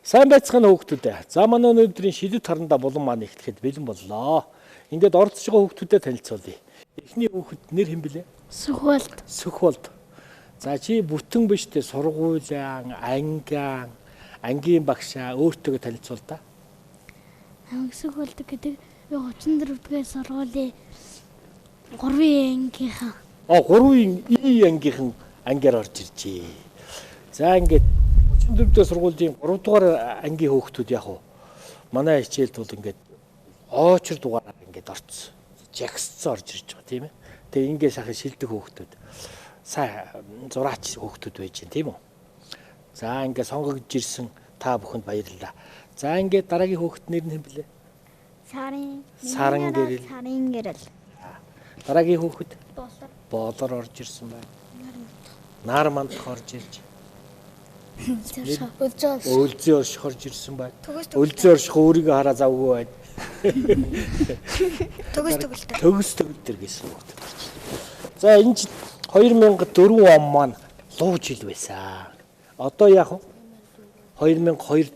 Сайн байцгаана хүүхдүүдээ. За манай өнөөдрийн шидэт харандаа булан маань ихтгэхэд бэлэн боллоо. Ингээд орцож байгаа хүүхдүүдэд танилцуулъя. Эхний хүүхэд нэр хэн блэ? Сүхболд. Сүхболд. За чи бүтэн биш дээ сургуулийн, ангийн багшаа өөртөө танилцуул та. Сүхболд гэдэг 34-р сургуулийн 3-ийн ангийнхаа. 3-ийн И ангийнхан ангиар орж иржээ. За ингээд 34-р сургуулийн 3 дугаар ангийн хүүхдүүд яг уу манай хичээлд бол ингээд очор дугаараар ингээд орцсон. Жагсцсан орж ирж байгаа тийм ээ. Тэгээ ингээд сайхан шилдэг хүүхдүүд. Сайн зураач хүүхдүүд байж гэн тийм үү. За ингээд сонгогдож ирсэн та бүхэнд баярлалаа. За ингээд дараагийн хүүхэд нэр нь хэн блэ? Саран гэрэл. Дараагийн хүүхэд Болор орж ирсэн байна. Нар мандах орж ирж. Өлзий орших орж ирсэн байна. Өлзий орших өөрийгөө хараа завгүй байна. Төгс төгөлтөр гэсэн үг. За энэ жил 2004 он маань луу жил байсан. Одоо яг 2025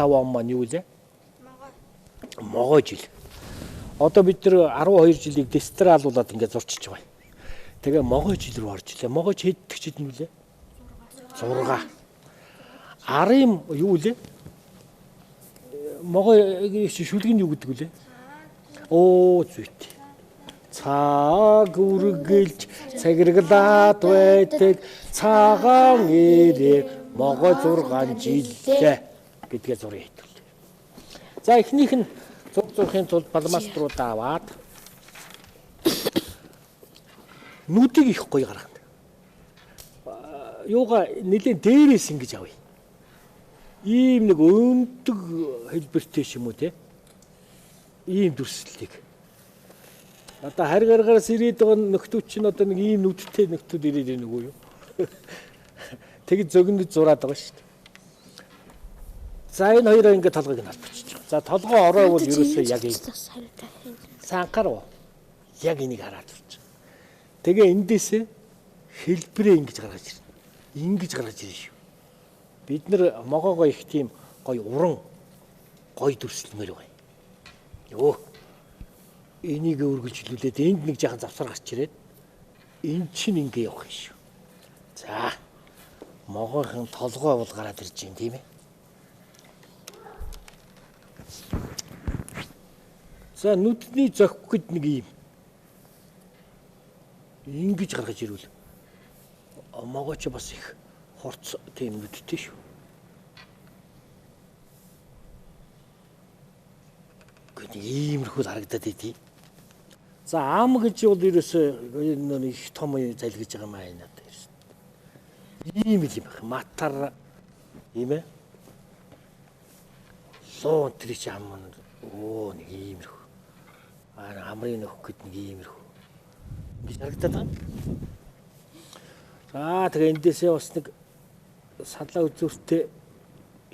он маань юу вэ? Могой жил. Одоо бид нар 12 жилийг дестралуулад ингээд зурчиж байгаа. Тэгээ могой жил рүү орж илээ. Могой хэд жил нүлээ? 6. Арын юу лээ? Могой шүлэг нь юу гэдэг вүлээ? Зүйт. Цаг үргэлж цагиргалаад байдаг цагаан ирээ могой 6 жилээ гэдгээ зургийг хэлдэг. За эхнийх нь зурхын тулд балмаструудаа аваад нүдийг их гоё гаргана. Юугаа нэлээд дээрээс ингэж авъя. Ийм нэг өндөг хэлбэртэй юм уу те? Ийм дүрслэлийг. Одоо харь гаргаараас ирээд байгаа нөхдүүд чинь одоо нэг ийм нүдтэй нөхдүүд ирээд байна уу юу? Тэгж зөгнөд зураад байгаа шүү дээ. За энэ хоёроо ингээд толгойг нь албачих. За толгой ороо бол ерөөсөө яг ийм. Санхаар яг энийг хараад байна. Тэгээ эндээсээ хэлбэрээ ингэж гаргаж ирнэ. Ингэж гаргаж ирнэ шүү. Бид нар могоогоо их тийм гоё уран гоё дүрслэмээр байна. Йоо. Энийг өргөжлүүлээд энд нэг жаахан завсар гарч ирээд эн чинь ингэ явах юм шүү. За. Могоохийн толгой бол гараад ирж байна тийм ээ. За нүдний зохигд нэг юм. Ингэж гаргаж ирвэл могооч бас их хурц тийм нүдтэй шүү. Гэхдээ иймэрхүү харагдаад идэв. За ам гэж бол ерөөсөө их том залгиж байгаа маа энэ одоо ерөөсөө. Ийм л юм байна. Матар ийм ээ. Лоо тэр чи ам нэг иймэрхүү. Амрын нөх гэд нэг иймэрхүү. Ингэж харагдаад байна. За тэгээ эндээсээ бас нэг салаа үзүүртэй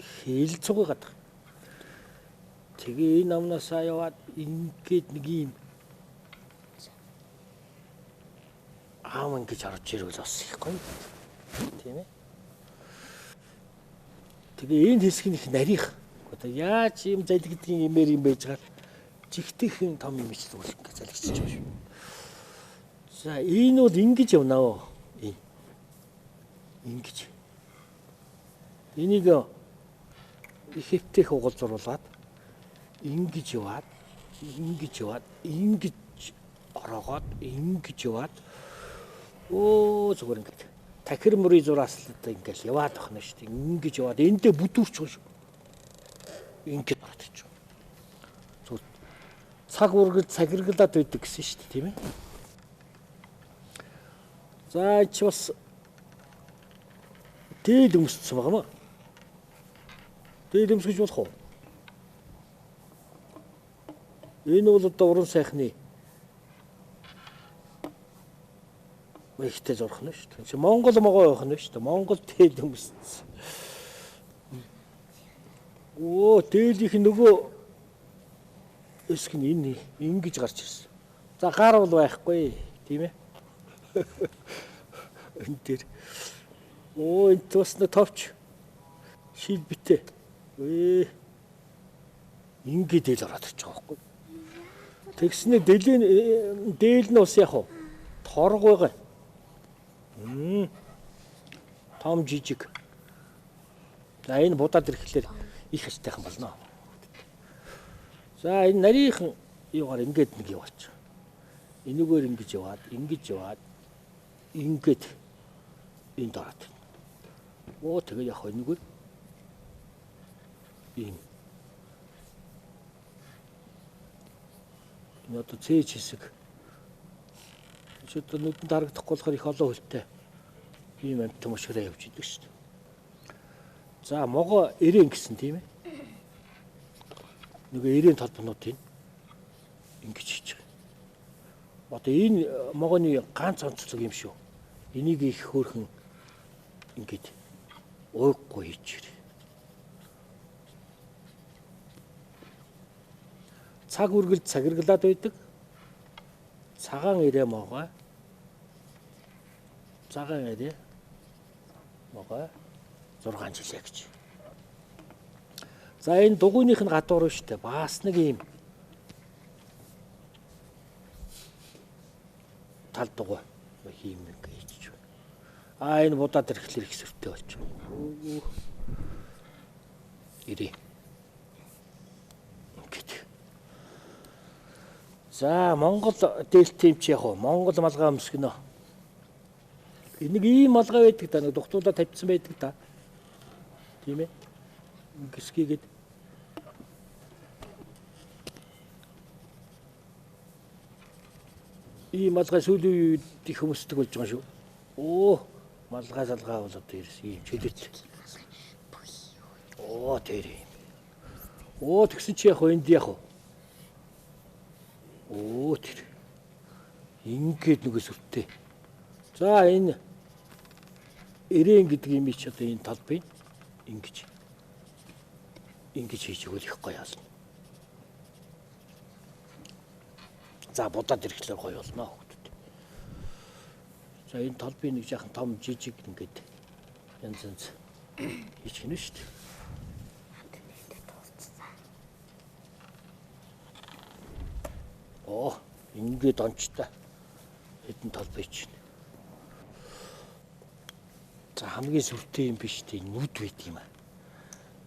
хил цугаад байгаа. Тэгээ энэ амнасаа яваад ингээд нэг юм аав ингэж орж ирвэл бас их гоё. Тийм ээ. Тэгээ энэ хэсэг нь их нарийнх. Одоо яаж юм залгидгийн имээр юм байж байгаа жигтэйхэн том юм ч зүйл ингэ залгичиж байгаа шүү. За энэ бол ингэж явнаа оо. Ингэж. Энийг их хэвтэх угалзруулаад ингэж яваад ингэж ороогоод ингэж яваад зүгээр ингэж тахир мөрийн зураас л ингээл яваад байна шүү дээ. Ингэж яваад эндээ бүдүүрч байгаа шүү. Ингэж ороод ич. Зүг цаг үргэлж цагиргалаад байдаг гэсэн шүү дээ, тийм ээ. За чи бас дээд өмссөн байгаа маа. Дээд өмсгөж болох уу? Энэ бол одоо уран сайхны ихтэй зурх нь шүү дээ. Чи Монгол могоо явах нь шүү дээ. Монгол дээд өмссөн. Дээлийнх нөгөө эсг нь энэ ингэж гарч ирсэн. За гар бол байхгүй, тийм ээ. Энэ дээр энэ бас нэг товч шил битээ. Ингээд дээл ороод ирж байгаа байхгүй. Тэгснэ дээл нь ус яг уу торг байгаа. Том жижиг. За энэ будаад ирэхлээр их хажтайхан болно. За энэ нарийнхан юугаар ингээд нэг яваач. Энэгээр ингэж яваад ингээд энд ороод. Тэгээ яг энэгээр ийм энэ одоо цээж хэсэг. Шүд нүдэнд харагдахгүй болохоор их олон хөлтэй ийм амт мөшгөрөө явж идэг шүү дээ. За могоо эрээн гэсэн тийм ээ. Нөгөө эрээн толбонуудын ингэж хийж байгаа. Одоо энэ могооны ганц онцлог юм шүү. Энийг их хөөрхөн ингэж ууггүй хийж ирээ. Цаг үргэлж цагиргалаад байдаг. Цагаан ирээ могоо. Цагаан ирээ могоо 6 жилээ гэж. За энэ дугуйных нь гадуур шүү дээ. Бас нэг юм тал дугуй хийм гэж байна. Энэ будаад ирэхлээр их сүртэй болж байна. Ирээ. За Монгол дээлтимч яг уу Монгол малгай өмсгөнө. Энийг ийм малгай байдаг да нэг дугтуулаа тавьчихсан байдаг да. Тийм ээ. Гисгийгээд ийм малгай сүүлийн үед их өмсдөг болж байгаа шүү. Малгай салгаа бол одоо ирсэн ийм чөлөөт. Тэр юм. Тэгсэн чи яг энд яг тэр ингээд нүгээс өртөө. За энэ эрээн гэдэг юм чи одоо энэ талбыг ингэж хийж өгөх их гоё болно. За будаад ирэхлээр гоё болно хүүхдүүд. За энэ талбыг нэг жаахан том жижиг ингээд янз хийж гинэ шүү дээ. Ингээд онцтой хэдэн толбой чинь. За хамгийн сүртэй юм биш дээ нүд байд юм аа.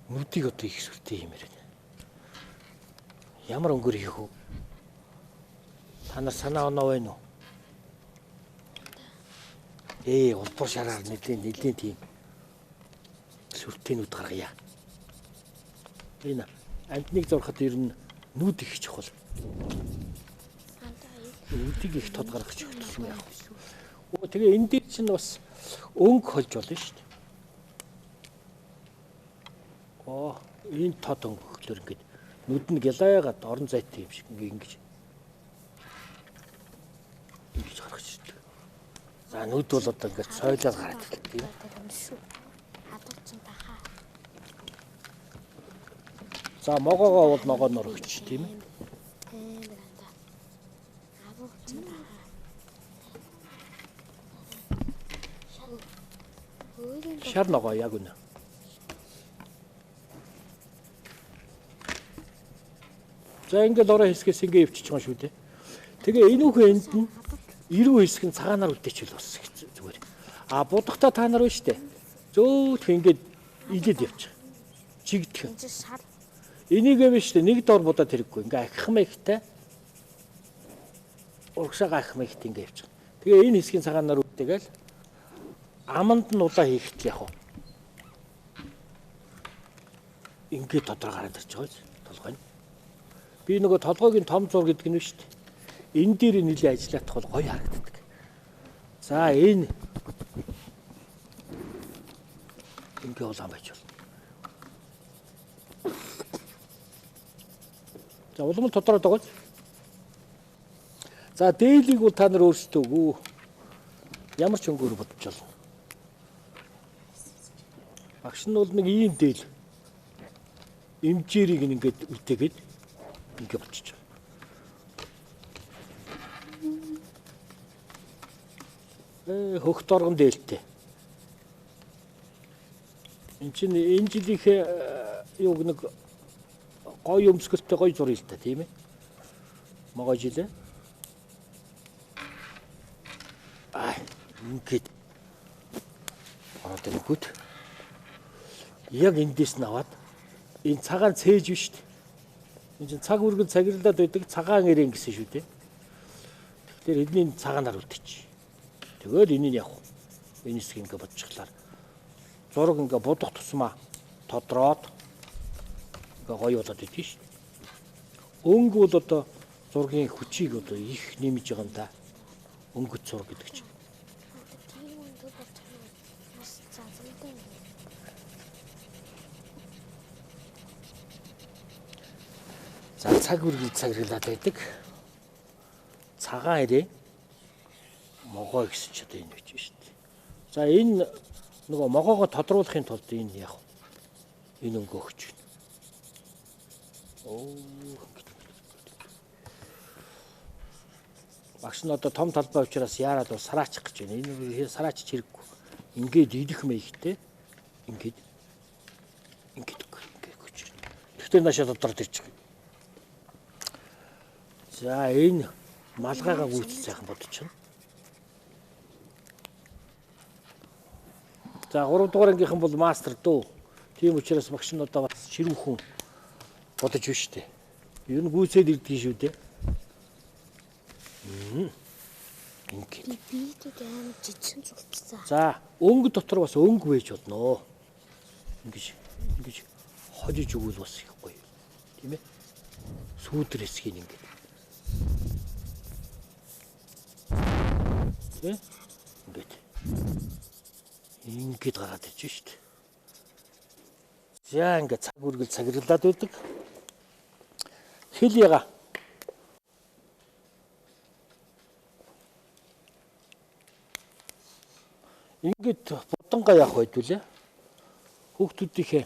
Нүдийг одоо их сүртэй юм яриа. Ямар өнгөр хийх вэ? Та нар санаа оноо байна уу? Улбар шараар нэлийн тийм сүртэй нүд гаргая. Энэ амтныг зурхад ер нь нүд их чухал. Нүдийг их тод гаргаж өгсөн яах вэ? Тэгээ энэ дээр чинь бас өнгө холж болно шүү дээ. Энэ тод өнгө хөглөр ингээд нүд нь гялаагаад орон зайтай юм шиг ингэж гаргаж ирдэг. За нүд бол одоо ингээд сойлоод гараад ирдэг тийм. За могоогоо бол ногооноор өгч тийм ээ. Шар ногоо яг үнэ. За ингээд ороо хэсгээс ингээд өвчиж байгаа шүү дээ. Тэгээ энэ үхэн энд нь эрүү хэсэг нь цагаанаар үлдээчихвэл бас зүгээр. Будахта та нар байна шүү дээ. Зөөх ингээд илээд явчих. Чигдэх. Энийг биш дээ. Нэг дор будаад хэрэггүй. Ингээ ахих мэхтэй. Урагшаага ахих мэхтэй ингээ явчих. Тэгээ энэ хэсгийн цагаанаар үлдээгээл аманд нь улаа хийхэд яг уу. Ингээд додроо гараад ирж байгаа ч толгой нь. Би нөгөө толгойн том зур гэдэг нь шүү дээ. Энэ дээр нэлээд ажиллах бол гоё харагддаг. За энэ ингээ улаан байж болно. За улам тодроод байгаа. За дээлийг бол та нар өөрсдөө үгүй. Ямар ч өнгөөр бодож болно. Багш нь бол нэг ийм дээл эмчээрийг ингээд үлдээгээд ингээд болчих. Хөх доргон дээлтэй. Энэ чинь энэ жилийнхээ юу нэг гоё өмсгөлтэй гоё зуръя л та тийм ээ. Могож илээ. Ингээд ороод ирэх. Яг эндээс наваад энэ цагаан цээж биш шүү дээ. Энэ чинь цаг үргэн цагирлаад байдаг цагаан эрээн гэсэн шүү дээ. Тэгэхээр эдний цагаанаар үлдээч. Тэгээд энийг явах. Энэ хэсгийг ингээд бодчихлаар зураг ингээд будах тусмаа тодроод ингээ гоё болоод идэв шүү. Өнгө бол одоо зургийн хүчийг одоо их нэмж байгаа юм да. Өнгөт зураг гэдэг чинь. За цаг үргэлж цагирлаад байдаг. Цагаан ирээ могоо гэсэн ч одоо энэ байж шүү дээ. За энэ нөгөө могоогоо тодруулахын тулд энэ яг энэ өнгө өгч байна. Багш нь одоо том талбай учраас яарад бол сараачих гэж байна. Энэ сараачч хэрэггүй. Ингээд идэх мэйхтэй. Ингээд өгч байна. Тэгтээ наашаа додроод ирж байгаа. За энэ малгайгаа гүйцэл сайхан бодож байна. За 3 дугаар ангийнхан бол мастер дөө. Тийм учраас багш нь одоо бас ширүүхэн бодож байна шүү дээ. Ер нь гүйцээд ирдэг шүү дээ. Ингээд. Бид амар жижигэн зүгтсэн. За өнгө дотор бас өнгө байж болно. Ингэж хожиж өгвөл бас их гоё. Тийм ээ. Сүүдэр хэсгийг ингээд. Тэ? Ингээд гараад ирж шүү дээ. За ингээд цаг үргэлж цагирлаад байдаг. Хэл яга. Ингээд будангаа явах байдгүй лээ. Хүүхдүүдийнхээ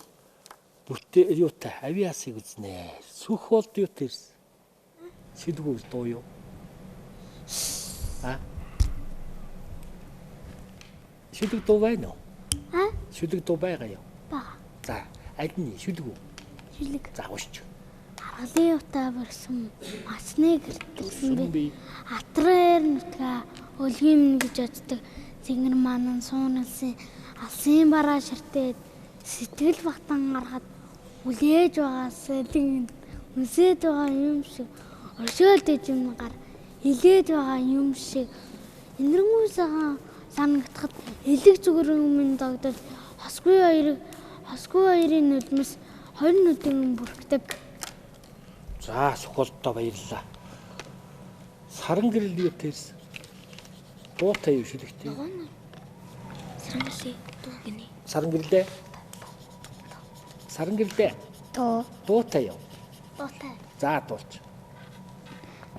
бүртээ юутай авиасыг үзнэ. Сүх болд юу тэрс. Сэдвүү дуу юу? Шүлэг дуу байна уу? Шүлэг дуу байгаа юу? Бага. За, аль нь шүлэг үү? Шүлэг. За, уушч. Аргалын утаа барсан масны гэртэлсэн би. Атраар нутгаа өлгийн гэж боддог. Зингэр манан сууналсан алсын бараа ширтээд сэтгэл батан гаргаад үлээж байгаас тийм үсээд байгаа юм шиг оршоолдож юм гар илээд байгаа юм шиг энэргүй сайхан санагдахад элэг зүгээр өмнө догдож хосгүй хоёрын нулимс 20 нүдэн бүрхдэг. За, сухолтоо баярлалаа. Саран гэрэл юу тэрс? Дуутай юу шүлэгтэй? Саран гэрлээ. Саран гэрлээ. Дуутай юу? Дуутай. За, дуулж.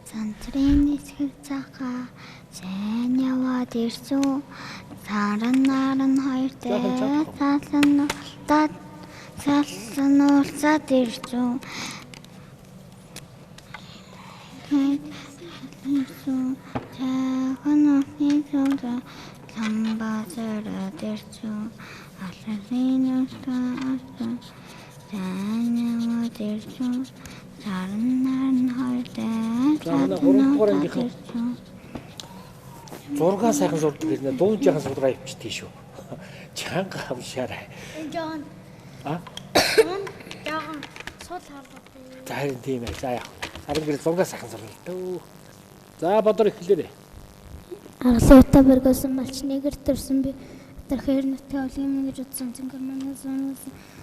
Цантрын нисгэр цагаа сайн яваад ирсэн. Саран наран хоёртай салсан уулзаад ирсэн. Цагаан нисгэр ламбазараад ирсэн. Алсын устаа сайн яваад ирсэн. Саран наран хоёртай салсан ирсэн. Зургаа сайхан зурдаг хэрнээ дуун жаахан зургаа ивчтэй шүү. Чанга хамшаарай. Энэ жаахан. Жаахан сул хараад. За харин тийм ээ. За яах. Харин гэр зургаа сайхан зурлаа. За бодор эхлээрэй. Аргалын утаа бэргүүлсэн малчны гэр төрсөн би тэрхээр нүтгэ олгим гэж утсан зингэр манаас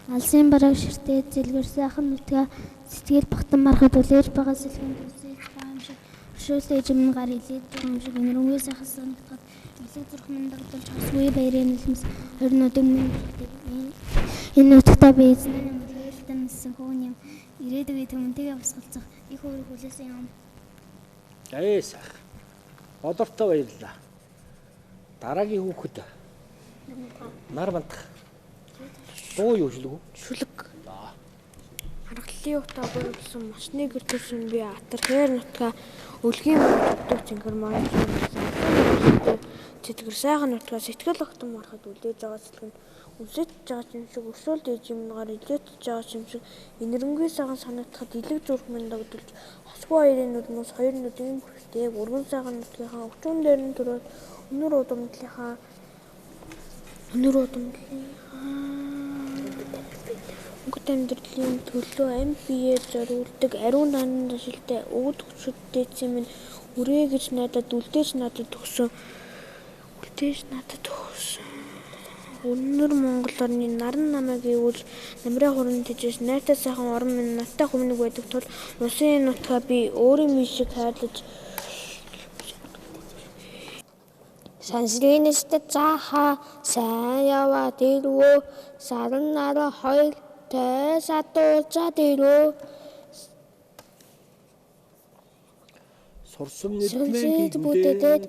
алсын бараг ширтээ зэлгэр сайхан нүтгэ сэтгэл багтан марахад үлээж байгаа сэлхэн төсөж байгаа юм шиг өршөөлтэй юм гар илээд байгаа юм шиг энэргүй сайхан санагдаад илээ зүрх мандагдуулж хасгүй баярын нэлмэс 20 өдөр энэ нүтгтээ би эзнээ мэлгэлтэн нсэн хүн юм ирээдүйд төмөнтэйгээ босголцох их өөрөг хүлээсэн юм. Яэсах. Бодортой баярлалаа. Дараагийн хүүхэд нар бантах. Дуу юу шүлэг үү? Шүлэг. Аргалын утаа бөрөлсөн масны гэр төрсөн би атар нутгаа өлгийн өгдөг зингэр маань сэтгэр сайхан нутгаа сэтгэл огтон марахад үлээж байгаа сэтгэл үсэж байгаа юм шиг өрсөөл дэж юмгаар илээдэж байгаа юм шиг энэрэнгүй сайхан санагдахад илэг зүрх минь догдолж хосгүй хоёрын нүднээс хоёр нүдийн бүрхтэй өргөн сайхан нутгийнхаа өвчөн дээр нь төрөөд өнөр удамдлынхаа өнгөт амьдралын төлөө амь биеэ зориулдаг ариун нанан ашилтай өвд хөшөлтөөцсөн минь үрээ гэж надад үлдээж надад өгсөн. Өнөр Монгол орны наран намайг ивүүлж намраа хуран тэжээс найртай сайхан орон минь надтай хүмүүнэг байдаг тул усын нутгаа би өөрийн минь шиг хайрлаж Санслинэстэ цааха сайн яваад ирвөө саран нараа хоёр тэсатуулцаад ирвөө Сурсан нэдмээ бүтэдэд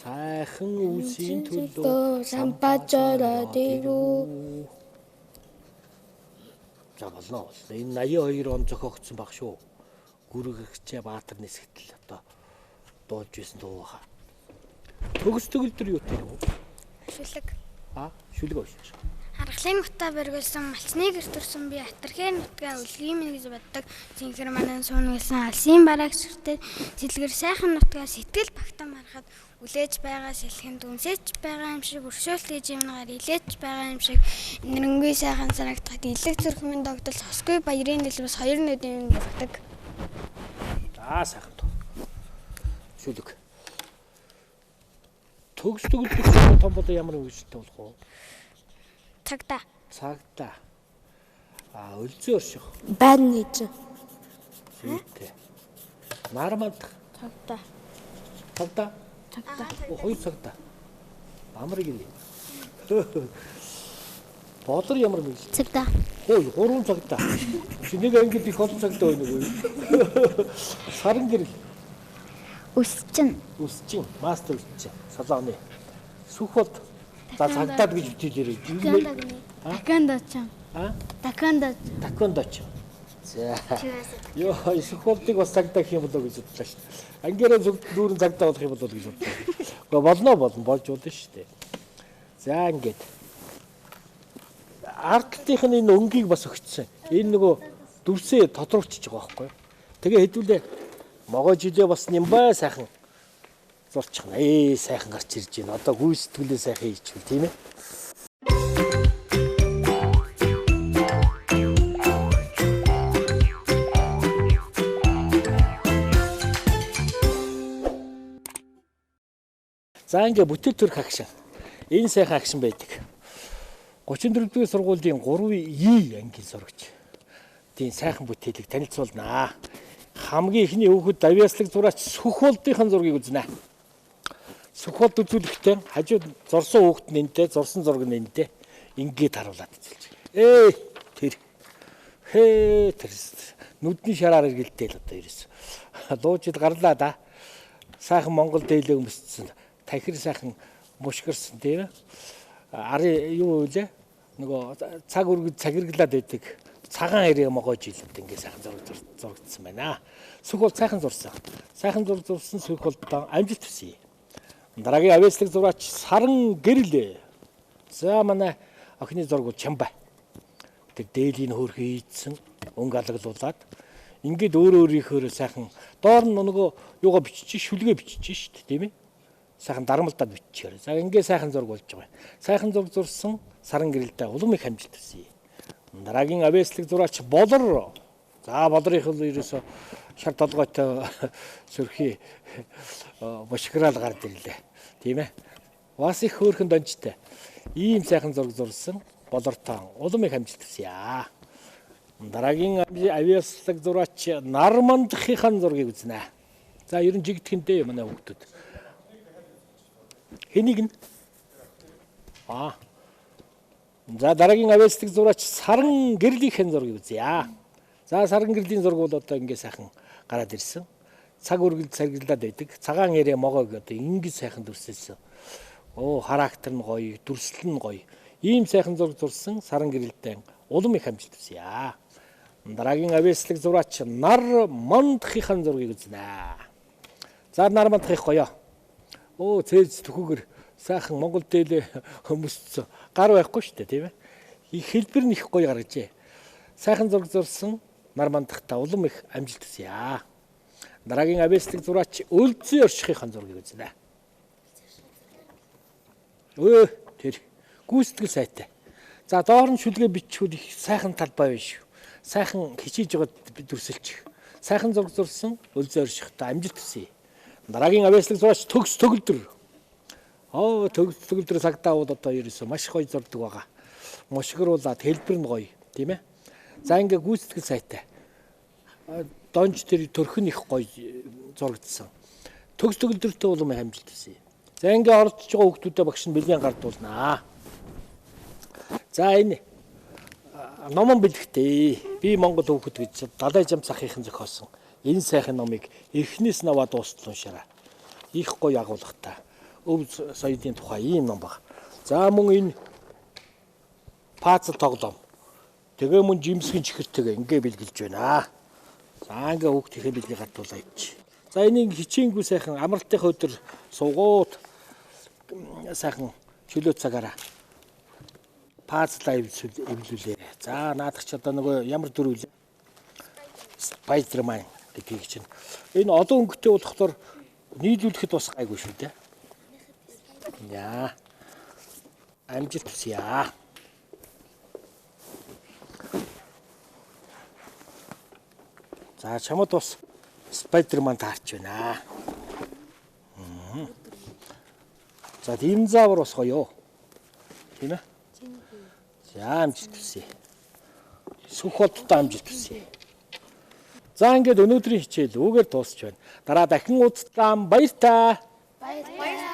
сайхан үсийн төлөө самбажороод ирвөө. За болно. Энэ 82 он зохиогдсон баг шүү. Гүргэгчээ Баатар нисгтэл одоо дуулж байсан дуу хаа. Төгс төгөлдөр юу тийм үү? Шүлэг. Шүлэг ууш. Аргалын нутаа бэргэлсэн малчны гэр төрсөн би атархын нутгаа үлгийн минь гэж боддог. Зинхэр манан суун гэсэн алсын бараг ширтээ зэлгэр сайхан нутгаа сэтгэл багтан марахад үлээж байгаа сэлхэн дүнсэж байгаа юм шиг өршөөлт ээж юмгаар илээж байгаа юм шиг энэрэнгүй сайхан санагдахад илэг зүрх минь догдол хосгүй баярын дэлбэс хоёр нүдийн явдаг. Сайхан тоо. Шүлэг. Төгс төгөлдөр том болоо ямар үгтэй болох вэ? Цагта. Өлзөө орших. Байна гэж. Зүйтэй. Нармад. Цагта. Хоёр цагта. Амрыг нэ. Бодор ямар мэл. Цагта. Гурван цагта. Нэг ангид их олон цагта байна уу? Саран гэрэл. Үсчин. Мастер үсчин. Салааны. Сүх бол за цагтаад гэж үтэлээрээ. Такондоч. За. Ёо, сүхволтыг бас цагтаа гэх юм болоо гэж бодлоо шүү дээ. Ангиараа дүүрэн цагтаа болох юм болоо гэж бодлоо. Болно болж болно шүү дээ. За ингээд. Артлынхны энэ өнгийг бас өгчсөн. Энэ нөгөө дүрсээ тодорчж байгаа байхгүй. Тэгээ хэдүүлээ могоо жилээ бас нямбай сайхан зурчихна. Сайхан гарч ирж байна. Одоо гүйцэтгэлээ сайхан хийчихвэл тийм ээ. За ингээ бүтээл төрх агшин. Энэ сайхан агшин байдаг. 34-р сургуулийн 3И ангийн сурагч. Тийм сайхан бүтээлийг танилцуулнаа. Хамгийн ихний хүүхэд авиаслаг зураач Сүхволдынхын зургийг үзнэ. Сүхволд үзүүлэхдээ хажууд зурсан хүүхэд нь энтэй, зурсан зураг нь энтэй ингээд харуулад үзүүлж. Тэр нүдний шараар эргэлдээл одоо ерөөс. Дуужид гарлаа да. Сайхан Монгол дээлээ өмссөн. Тахир сайхан мушгирсан тийм ээ. Арын юу вэ? Нөгөө цаг үргэд цагирглаад байдаг. Цагаан хэрэг могоож илээд ингээ сайхан зурагдсан байна. Сүхволд сайхан зурсан. Сайхан зурсан Сүхволд амжилт хүсье. Дараагийн авиаслаг зураач Саран гэрэл. За манай охины зураг Чамбай. Тэр дээлийн хөөрхөн ийдсэн өнгө алгалуулад ингээд өөрийнхөө сайхан доор нь нөгөө юугаа бичиж шүлгээ бичиж шүү дээ тийм ээ. Сайхан дарамлдаад биччихээр. За ингээд сайхан зураг болж байгаа. Сайхан зураг зурсан Саран гэрэлтэй улам их амжилт хүсье. Дараагийн авиаслаг зураач Болор. За Болорынх нь ерөөсө шар толгойтой сөрхий бошграал гард ирлээ. Тийм ээ. Бас их хөөрхөн донжтой. Ийм сайхан зураг зурсан Болортой улам их амжилт хүсье. Дараагийн авиаслаг зураач Нармандахын зургийг үзнэ. За ер нь жигдэхэнтэй манай хүүхдүүд. Хэнийг нь? За дараагийн авиаслаг зураач Саран гэрлийн зургийг үзье. За Саран гэрлийн зураг бол одоо ингээ сайхан гараад ирсэн. Цаг үргэлж саргиллаад байдаг. Цагаан ярээ могоог одоо ингэ сайхан дүрсэлсэн. Характер нь гоё, дүрслэл нь гоё. Ийм сайхан зураг зурсан Саран гэрэлтэй улам их амжилт хүсье. Дараагийн авиаслаг зураач Нармандахын зургийг үзнэ. За Нармандах гоё. Цээж төхөөр сайхан Монгол дээлээ хүмүүст гар байхгүй шүү дээ, тийм ээ. Их хэлбэр нь их гоё гаргажээ. Сайхан зураг зурсан нар мандахта улам их амжилт хүсье. Дараагийн авестик зураач өлзий оршихын зургийг үзнэ. Тэр гүйцэтгэл сайтай. За доор нь шүлгээ биччихвэл их сайхан талбай биш шүү. Сайхан хичээж байгаад бид дүрсэлчих. Сайхан зураг зурсан өлзий оршихта амжилт хүсье. Дараагийн авестик зураач төгс төгөлдөр. Төгс төгөлдөр цагтаа бол одоо ерөөсөө маш гоё зурдаг байгаа. Мошгируулаад хэлбэр нь гоё, тийм ээ. За ингээ гүйцэтгэл сайтай. Донж тэр төрх нь их гоё зурагдсан. Төгс төгөлдөртөө улам амжилт хүсье. За ингээ орж байгаа хүүхдүүдэд багш нь бэлгийн гардуулнаа. За энэ номон бэлгтэй. Би Монгол хүүхэд гэж далай жам цахихын зохиосон. Энэ сайхан номыг эхнээс нь аваад дуустал уншаарай. Их гоё агуулгатай. Өв соёлын тухай ийм ном баг. За мөн энэ пазл тоглоом. Тэгээ мөн жимсгийн чихэртэйгээ ингээ бэлгэлж байна. За ингээ хүүхдийнхээ бэлгийг гардуулаач. За энийг хичээнгүй сайхан амралтынхаа өдөр суугууд сайхан чөлөө цагаараа пазлаа эвлүүлээ. За наадах ч одоо нөгөө ямар дүр вэ? Spider-Man гэдгийг чинь. Энэ олон өнгөтэй болохоор нийлүүлэхэд бас гайгүй шүү дээ. Яа. Амжилт хүсье. За чамд бас Spider-Man таарч байна. За динозавр бас гоё. Тийм ээ. За амжилт хүсье. Сүх болттой амжилт хүсье. За ингээд өнөөдрийн хичээл үүгээр дуусч байна. Дараа дахин уулзлаа. Баяр та. Баяр.